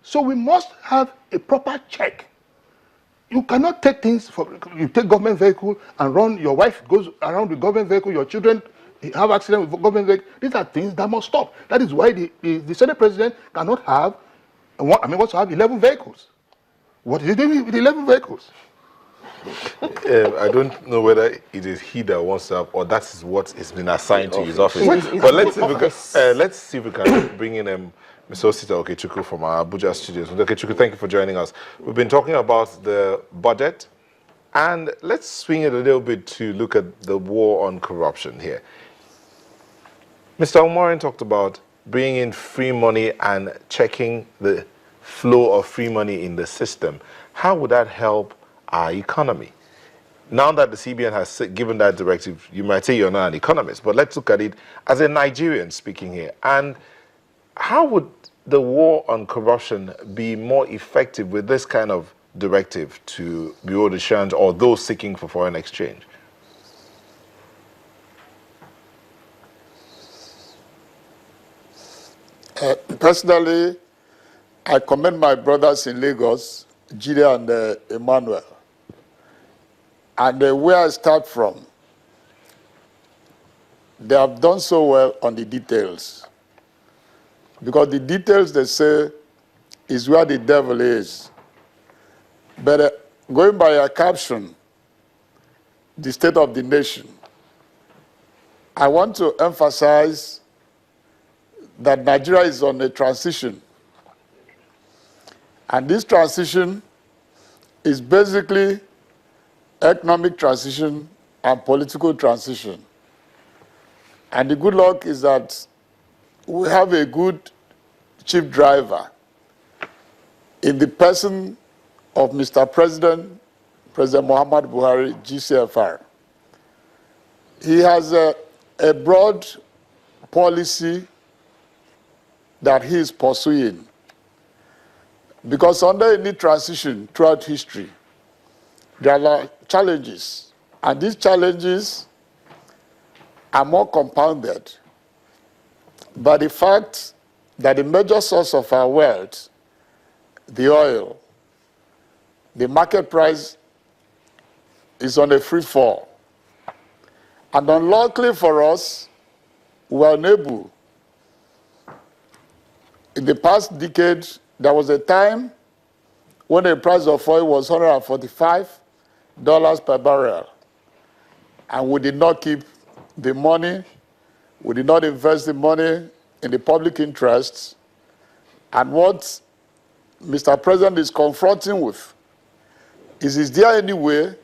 So we must have a proper check. You cannot take things you take government vehicle and run, your wife goes around with government vehicle, your children have accident with government vehicle. These are things that must stop. That is why the Senate president cannot have, wants to have 11 vehicles. What is he doing with 11 vehicles? I don't know whether it is he that wants to have, or that is what has been assigned to his office. But let's see if we can bring in Mr. Osita Okechukwu from our Abuja studios. Mr. Okechukwu, thank you for joining us. We've been talking about the budget, and let's swing it a little bit to look at the war on corruption here. Mr. Omorin talked about bringing in free money and checking the flow of free money in the system. How would that help our economy? Now that the CBN has given that directive, you might say you're not an economist, but let's look at it as a Nigerian speaking here. And how would the war on corruption be more effective with this kind of directive to Bureau de Change or those seeking for foreign exchange? Personally, I commend my brothers in Lagos, Jide and Emmanuel. And where I start from, they have done so well on the details. Because the details, they say, is where the devil is. But going by a caption, the state of the nation, I want to emphasize that Nigeria is on a transition. And this transition is basically economic transition and political transition. And the good luck is that we have a good chief driver in the person of Mr. President, President Muhammad Buhari, GCFR. He has a broad policy that he is pursuing. Because under any transition throughout history, there are challenges. And these challenges are more compounded by the fact that the major source of our wealth, the oil, the market price is on a free fall. And unluckily for us, we were unable. In the past decade, there was a time when the price of oil was $145 per barrel. And we did not keep the money, we did not invest the money in the public interests. And what Mr. President is confronting with is there any way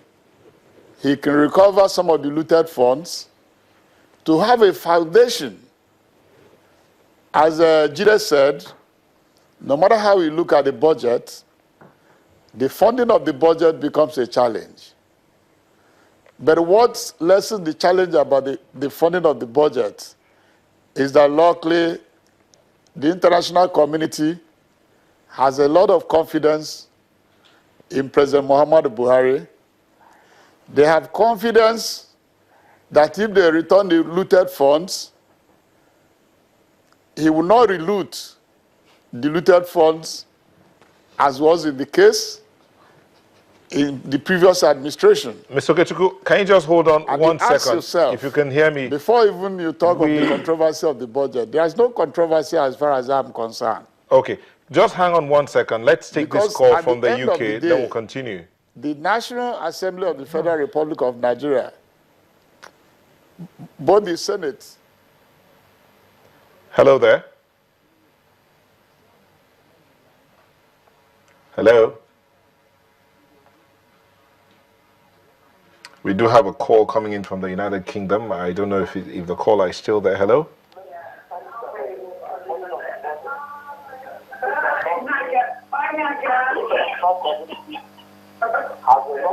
he can recover some of the looted funds to have a foundation? As Jide said, no matter how we look at the budget, the funding of the budget becomes a challenge. But what lessens the challenge about the funding of the budget is that luckily the international community has a lot of confidence in President Muhammadu Buhari. They have confidence that if they return the looted funds, he will not reloot the looted funds as was in the case in the previous administration. Mr. Okechukwu, can you just hold on and 1 second, yourself, if you can hear me? Before even you talk of the controversy of the budget, there is no controversy as far as I'm concerned. Okay, just hang on 1 second. Let's take this call from the UK, then we'll continue. The National Assembly of the Federal Republic of Nigeria, both the Senate. Hello there. Hello. We do have a call coming in from the United Kingdom. I don't know if the caller is still there. Hello?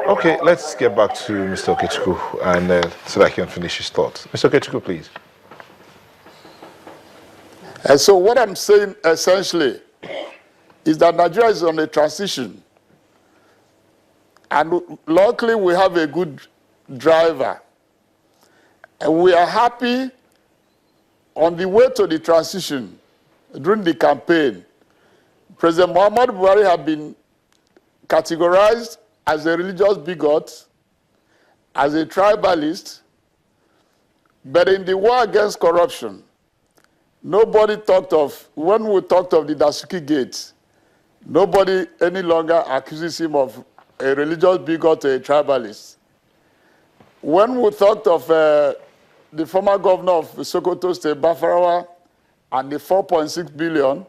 Okay, let's get back to Mr. Okechukwu and so that he can finish his thoughts. Mr. Okechukwu, please. And so what I'm saying essentially is that Nigeria is on a transition. And luckily we have a good driver. And we are happy on the way to the transition during the campaign. President Muhammad Buhari had been categorized as a religious bigot, as a tribalist, but in the war against corruption, nobody talked of, when we talked of the Dasuki Gate, nobody any longer accuses him of a religious bigot or a tribalist. When we talked of the former governor of Sokoto State, Bafarawa, and the 4.6 billion,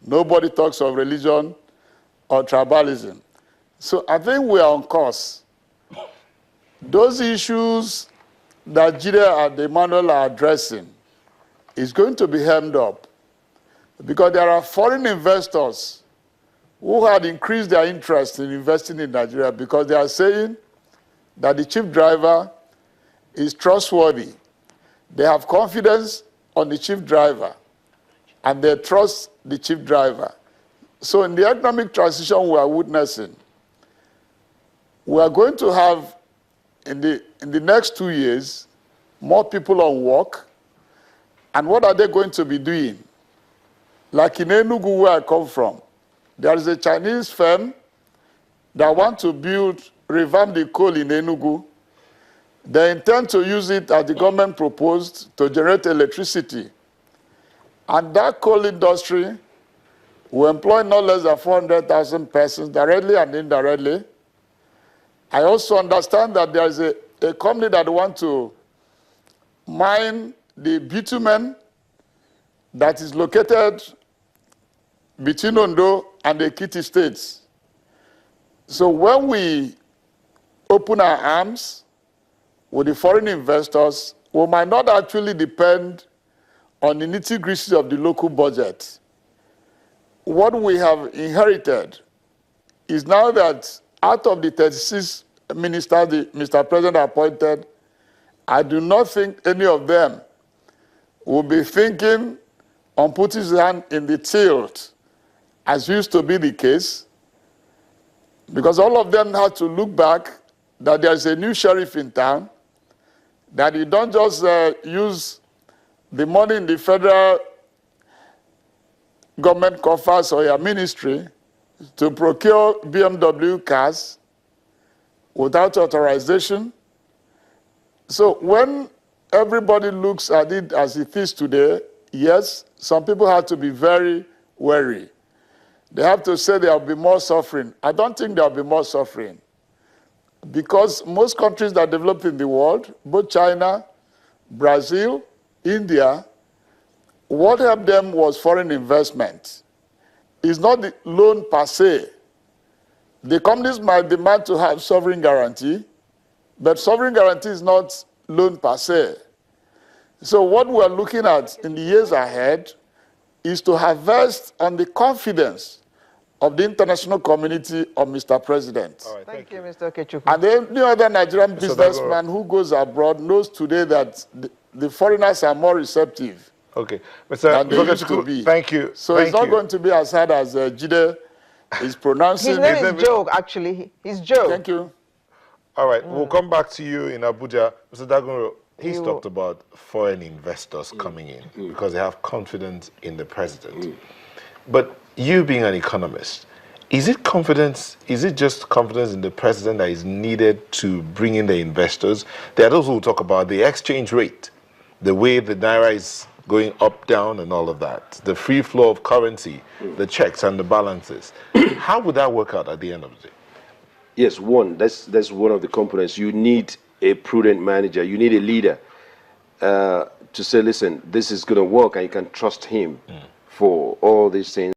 nobody talks of religion or tribalism. So I think we are on course. Those issues that Jide and Emmanuel are addressing is going to be hemmed up because there are foreign investors who had increased their interest in investing in Nigeria because they are saying that the chief driver is trustworthy. They have confidence on the chief driver and they trust the chief driver. So in the economic transition we are witnessing, we are going to have in the next 2 years more people on work. And what are they going to be doing? Like in Enugu, where I come from, there is a Chinese firm that want to revamp the coal in Enugu. They intend to use it as the government proposed to generate electricity. And that coal industry will employ no less than 400,000 persons directly and indirectly. I also understand that there is a company that wants to mine the bitumen that is located between Ondo and the Ekiti states. So when we open our arms with the foreign investors, we might not actually depend on the nitty-gritty of the local budget. What we have inherited is now that out of the 36 ministers Mr. President appointed, I do not think any of them will be thinking on putting his hand in the tilt, as used to be the case, because all of them had to look back that there's a new sheriff in town, that you don't just use the money in the federal government coffers or your ministry to procure BMW cars without authorization. So when everybody looks at it as it is today, yes, some people have to be very wary. They have to say there will be more suffering. I don't think there will be more suffering because most countries that developed in the world, both China, Brazil, India, what helped them was foreign investment. It's not the loan per se. The companies might demand to have sovereign guarantee, but sovereign guarantee is not loan per se. So what we're looking at in the years ahead is to harvest on the confidence of the international community of Mr. President. All right, Thank you, Mr. Okechukwu. And any other Nigerian businessman who goes abroad knows today that the foreigners are more receptive. Okay, Than they used to Mr. be. Thank you. So it's not going to be as hard as Jide is pronouncing. His name is Joe, actually. He's Joe. Thank you. All right, we'll come back to you in Abuja. Mr. Dagunro, he's talked about foreign investors coming in because they have confidence in the president. But you being an economist, is it just confidence in the president that is needed to bring in the investors? There are those who talk about the exchange rate, the way the Naira is going up, down, and all of that, the free flow of currency, the checks and the balances. How would that work out at the end of the day? Yes, that's one of the components. You need a prudent manager. You need a leader to say, listen, this is going to work, and you can trust him for all these things.